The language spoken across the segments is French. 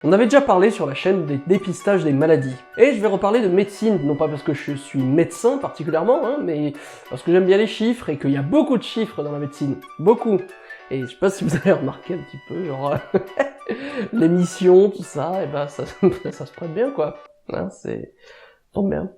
On avait déjà parlé sur la chaîne des dépistages des maladies, et je vais reparler de médecine, non pas parce que je suis médecin particulièrement, hein, mais parce que j'aime bien les chiffres et qu'il y a beaucoup de chiffres dans la médecine, beaucoup. Et je sais pas si vous avez remarqué un petit peu, genre, l'émission, tout ça, et ben ça se prête bien quoi, hein, c'est... tombe bien.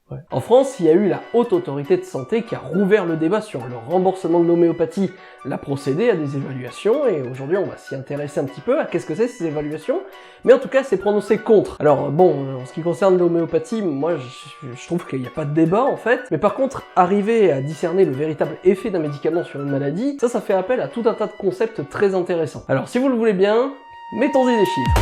Ouais. En France, il y a eu la Haute Autorité de Santé qui a rouvert le débat sur le remboursement de l'homéopathie. Elle a procédé à des évaluations, et aujourd'hui on va s'y intéresser un petit peu à qu'est-ce que c'est ces évaluations, mais en tout cas c'est prononcé contre. Alors bon, en ce qui concerne l'homéopathie, moi je trouve qu'il n'y a pas de débat en fait, mais par contre, arriver à discerner le véritable effet d'un médicament sur une maladie, ça fait appel à tout un tas de concepts très intéressants. Alors si vous le voulez bien, mettons-y des chiffres.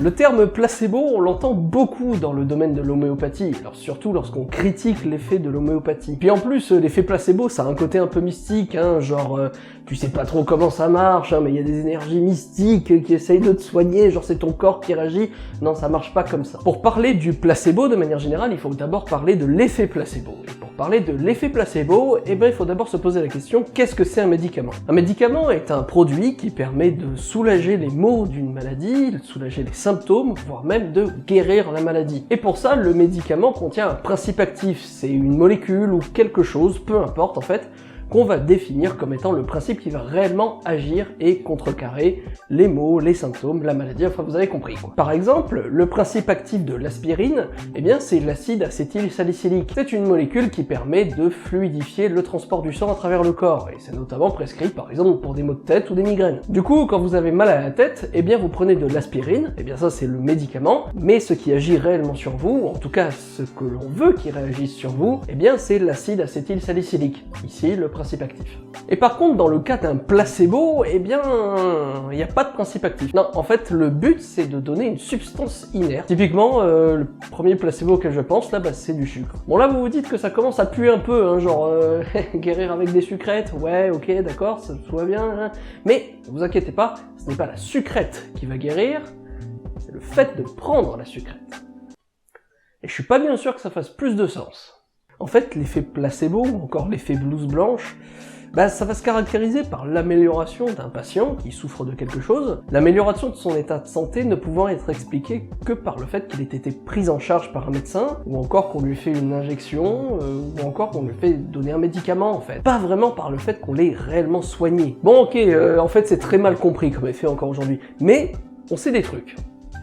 Le terme placebo, on l'entend beaucoup dans le domaine de l'homéopathie, alors surtout lorsqu'on critique l'effet de l'homéopathie. Puis en plus, l'effet placebo, ça a un côté un peu mystique, hein, genre, tu sais pas trop comment ça marche, hein, mais il y a des énergies mystiques qui essayent de te soigner, genre c'est ton corps qui réagit. Non, ça marche pas comme ça. Pour parler du placebo, de manière générale, il faut d'abord parler de l'effet placebo. Et pour parler de l'effet placebo, eh ben, il faut d'abord se poser la question, qu'est-ce que c'est un médicament? Un médicament est un produit qui permet de soulager les maux d'une maladie, de soulager les symptômes, voire même de guérir la maladie. Et pour ça, le médicament contient un principe actif, c'est une molécule ou quelque chose, peu importe en fait, qu'on va définir comme étant le principe qui va réellement agir et contrecarrer les maux, les symptômes, la maladie, enfin vous avez compris quoi. Par exemple, le principe actif de l'aspirine, eh bien c'est l'acide acétylsalicylique. C'est une molécule qui permet de fluidifier le transport du sang à travers le corps, et c'est notamment prescrit par exemple pour des maux de tête ou des migraines. Du coup, quand vous avez mal à la tête, eh bien vous prenez de l'aspirine, eh bien ça c'est le médicament, mais ce qui agit réellement sur vous, ou en tout cas ce que l'on veut qu'il réagisse sur vous, eh bien c'est l'acide acétylsalicylique. Ici, le principe actif. Et par contre, dans le cas d'un placebo, eh bien, il n'y a pas de principe actif. Non, en fait, le but, c'est de donner une substance inerte. Typiquement, le premier placebo auquel je pense, là, bah, c'est du sucre. Bon, là, vous vous dites que ça commence à puer un peu, hein, genre, guérir avec des sucrètes, ouais, ok, d'accord, ça tout va bien, hein. Mais, ne vous inquiétez pas, ce n'est pas la sucrète qui va guérir, c'est le fait de prendre la sucrète. Et je suis pas bien sûr que ça fasse plus de sens. En fait, l'effet placebo, ou encore l'effet blouse blanche, bah, ça va se caractériser par l'amélioration d'un patient qui souffre de quelque chose, l'amélioration de son état de santé ne pouvant être expliquée que par le fait qu'il ait été pris en charge par un médecin, ou encore qu'on lui fait une injection, ou encore qu'on lui fait donner un médicament en fait. Pas vraiment par le fait qu'on l'ait réellement soigné. Bon ok, en fait c'est très mal compris comme effet encore aujourd'hui, mais on sait des trucs.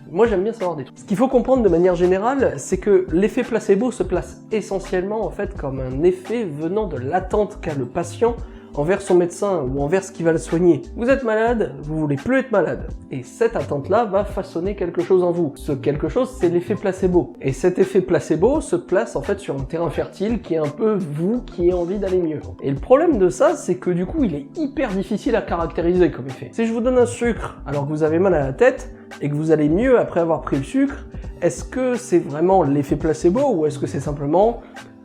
Moi j'aime bien savoir des trucs. Ce qu'il faut comprendre de manière générale, c'est que l'effet placebo se place essentiellement en fait comme un effet venant de l'attente qu'a le patient envers son médecin ou envers ce qui va le soigner. Vous êtes malade, vous voulez plus être malade. Et cette attente-là va façonner quelque chose en vous. Ce quelque chose, c'est l'effet placebo. Et cet effet placebo se place en fait sur un terrain fertile qui est un peu vous qui avez envie d'aller mieux. Et le problème de ça, c'est que du coup, il est hyper difficile à caractériser comme effet. Si je vous donne un sucre alors que vous avez mal à la tête, et que vous allez mieux après avoir pris le sucre, est-ce que c'est vraiment l'effet placebo ou est-ce que c'est simplement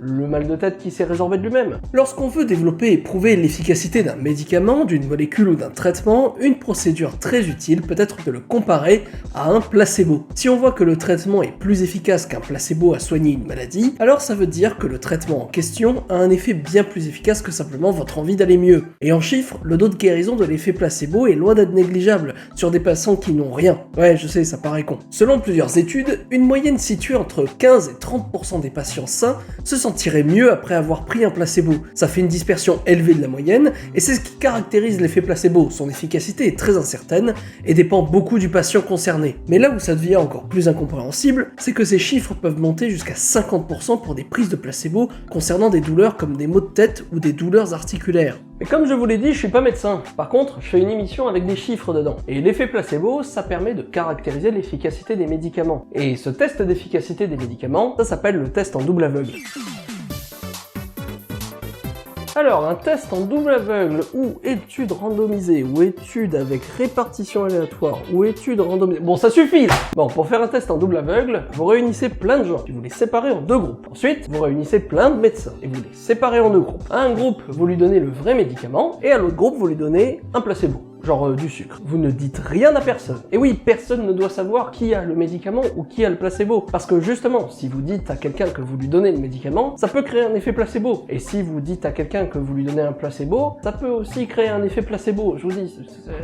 le mal de tête qui s'est résorbé de lui-même? Lorsqu'on veut développer et prouver l'efficacité d'un médicament, d'une molécule ou d'un traitement, une procédure très utile peut être de le comparer à un placebo. Si on voit que le traitement est plus efficace qu'un placebo à soigner une maladie, alors ça veut dire que le traitement en question a un effet bien plus efficace que simplement votre envie d'aller mieux. Et en chiffres, le taux de guérison de l'effet placebo est loin d'être négligeable sur des patients qui n'ont rien. Ouais, je sais, ça paraît con. Selon plusieurs études, une moyenne située entre 15 et 30% des patients sains se sentiraient mieux après avoir pris un placebo. Ça fait une dispersion élevée de la moyenne, et c'est ce qui caractérise l'effet placebo. Son efficacité est très incertaine et dépend beaucoup du patient concerné. Mais là où ça devient encore plus incompréhensible, c'est que ces chiffres peuvent monter jusqu'à 50% pour des prises de placebo concernant des douleurs comme des maux de tête ou des douleurs articulaires. Et comme je vous l'ai dit, je suis pas médecin. Par contre, je fais une émission avec des chiffres dedans. Et l'effet placebo, ça permet de caractériser l'efficacité des médicaments. Et ce test d'efficacité des médicaments, ça s'appelle le test en double aveugle. Alors, un test en double aveugle, ou étude randomisée, ou étude avec répartition aléatoire, ou étude randomisée... Bon, ça suffit là. Bon, pour faire un test en double aveugle, vous réunissez plein de gens, et vous les séparez en deux groupes. Ensuite, vous réunissez plein de médecins, et vous les séparez en deux groupes. À un groupe, vous lui donnez le vrai médicament, et à l'autre groupe, vous lui donnez un placebo. genre du sucre. Vous ne dites rien à personne. Et oui, personne ne doit savoir qui a le médicament ou qui a le placebo. Parce que justement, si vous dites à quelqu'un que vous lui donnez le médicament, ça peut créer un effet placebo. Et si vous dites à quelqu'un que vous lui donnez un placebo, ça peut aussi créer un effet placebo. Je vous dis,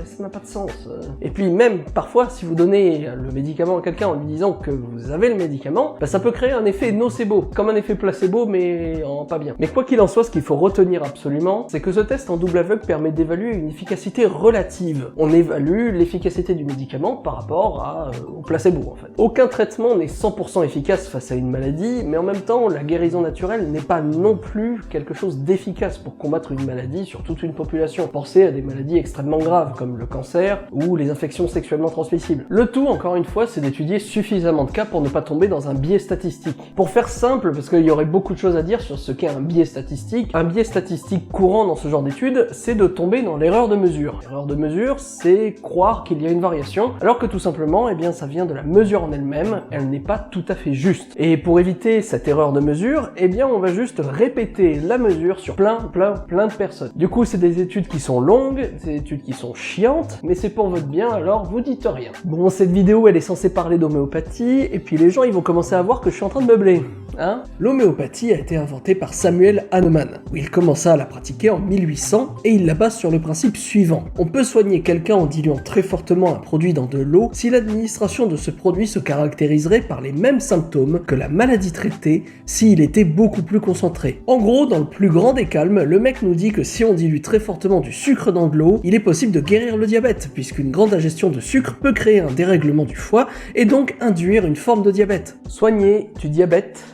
ça n'a pas de sens. Et puis même, parfois, si vous donnez le médicament à quelqu'un en lui disant que vous avez le médicament, bah, ça peut créer un effet nocebo, comme un effet placebo, mais en pas bien. Mais quoi qu'il en soit, ce qu'il faut retenir absolument, c'est que ce test en double aveugle permet d'évaluer une efficacité relative. On évalue l'efficacité du médicament par rapport au placebo, en fait. Aucun traitement n'est 100% efficace face à une maladie, mais en même temps, la guérison naturelle n'est pas non plus quelque chose d'efficace pour combattre une maladie sur toute une population. Pensez à des maladies extrêmement graves, comme le cancer ou les infections sexuellement transmissibles. Le tout, encore une fois, c'est d'étudier suffisamment de cas pour ne pas tomber dans un biais statistique. Pour faire simple, parce qu'il y aurait beaucoup de choses à dire sur ce qu'est un biais statistique courant dans ce genre d'études, c'est de tomber dans l'erreur de mesure. L'erreur de mesure, c'est croire qu'il y a une variation, alors que tout simplement, eh bien, ça vient de la mesure en elle-même, elle n'est pas tout à fait juste. Et pour éviter cette erreur de mesure, eh bien, on va juste répéter la mesure sur plein de personnes. Du coup, c'est des études qui sont longues, c'est des études qui sont chiantes, mais c'est pour votre bien, alors vous dites rien. Bon, cette vidéo, elle est censée parler d'homéopathie, et puis les gens, ils vont commencer à voir que je suis en train de meubler. Hein? L'homéopathie a été inventée par Samuel Hahnemann, où il commença à la pratiquer en 1800, et il la base sur le principe suivant. On peut soigner quelqu'un en diluant très fortement un produit dans de l'eau si l'administration de ce produit se caractériserait par les mêmes symptômes que la maladie traitée s'il était beaucoup plus concentré. En gros, dans le plus grand des calmes, le mec nous dit que si on dilue très fortement du sucre dans de l'eau, il est possible de guérir le diabète, puisqu'une grande ingestion de sucre peut créer un dérèglement du foie et donc induire une forme de diabète. Soigner du diabète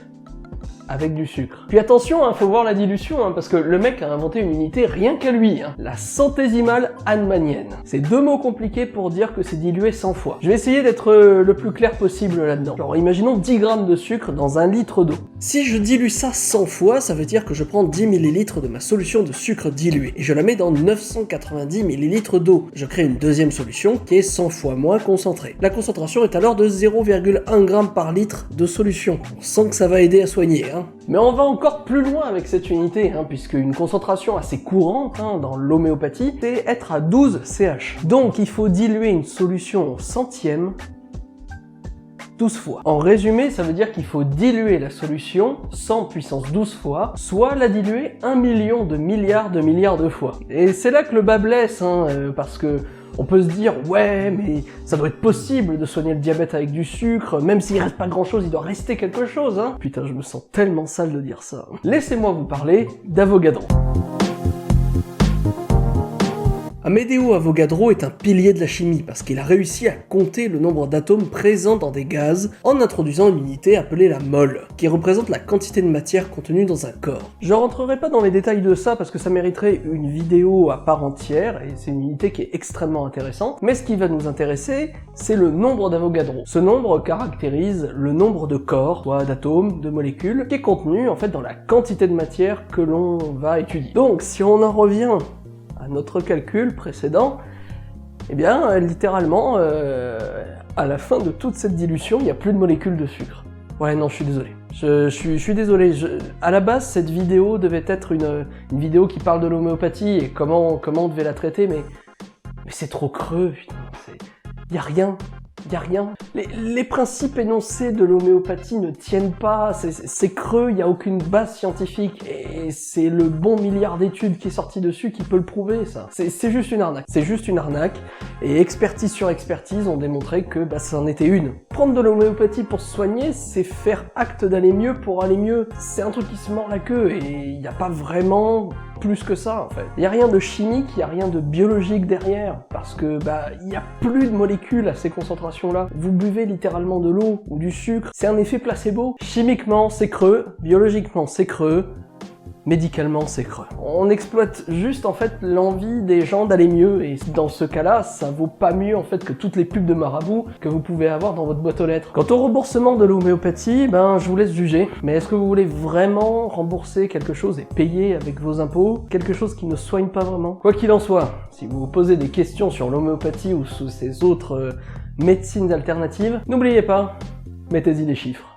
avec du sucre. Puis attention, faut voir la dilution, parce que le mec a inventé une unité rien qu'à lui, la centésimale hahnemannienne. C'est deux mots compliqués pour dire que c'est dilué 100 fois. Je vais essayer d'être le plus clair possible là-dedans. Alors imaginons 10 grammes de sucre dans 1 litre d'eau. Si je dilue ça 100 fois, ça veut dire que je prends 10 ml de ma solution de sucre dilué, et je la mets dans 990 ml d'eau. Je crée une deuxième solution qui est 100 fois moins concentrée. La concentration est alors de 0,1 g par litre de solution. On sent que ça va aider à soigner, Mais on va encore plus loin avec cette unité, puisque une concentration assez courante dans l'homéopathie, c'est être à 12 CH. Donc il faut diluer une solution au centième 12 fois. En résumé, ça veut dire qu'il faut diluer la solution 100 puissance 12 fois, soit la diluer 1 million de milliards de fois. Et c'est là que le bas blesse, parce que on peut se dire, ouais, mais ça doit être possible de soigner le diabète avec du sucre, même s'il reste pas grand chose, il doit rester quelque chose, Putain, je me sens tellement sale de dire ça. Laissez-moi vous parler d'Avogadro. Amedeo Avogadro est un pilier de la chimie parce qu'il a réussi à compter le nombre d'atomes présents dans des gaz en introduisant une unité appelée la mole, qui représente la quantité de matière contenue dans un corps. Je rentrerai pas dans les détails de ça parce que ça mériterait une vidéo à part entière et c'est une unité qui est extrêmement intéressante, mais ce qui va nous intéresser, c'est le nombre d'Avogadro. Ce nombre caractérise le nombre de corps, soit d'atomes, de molécules, qui est contenu en fait dans la quantité de matière que l'on va étudier. Donc si on en revient à notre calcul précédent, eh bien, littéralement, à la fin de toute cette dilution, il n'y a plus de molécules de sucre. Ouais, non, je suis désolé. Je suis désolé. À la base, cette vidéo devait être une vidéo qui parle de l'homéopathie et comment on devait la traiter, mais c'est trop creux, putain. Y a rien. Y a rien. Les principes énoncés de l'homéopathie ne tiennent pas, c'est creux, il n'y a aucune base scientifique, et c'est le bon milliard d'études qui est sorti dessus qui peut le prouver, ça. C'est juste une arnaque. C'est juste une arnaque, et expertise sur expertise ont démontré que ça en était une. Prendre de l'homéopathie pour se soigner, c'est faire acte d'aller mieux pour aller mieux. C'est un truc qui se mord la queue, et il n'y a pas vraiment plus que ça, en fait. Il n'y a rien de chimique, il n'y a rien de biologique derrière, parce que, il n'y a plus de molécules à ces concentrations-là. Vous buvez littéralement de l'eau ou du sucre, c'est un effet placebo. Chimiquement, c'est creux, biologiquement, c'est creux, médicalement, c'est creux. On exploite juste, en fait, l'envie des gens d'aller mieux, et dans ce cas-là, ça vaut pas mieux, en fait, que toutes les pubs de marabout que vous pouvez avoir dans votre boîte aux lettres. Quant au remboursement de l'homéopathie, je vous laisse juger. Mais est-ce que vous voulez vraiment rembourser quelque chose et payer avec vos impôts quelque chose qui ne soigne pas vraiment? Quoi qu'il en soit, si vous vous posez des questions sur l'homéopathie ou sur ces autres médecines alternatives, n'oubliez pas, mettez-y des chiffres.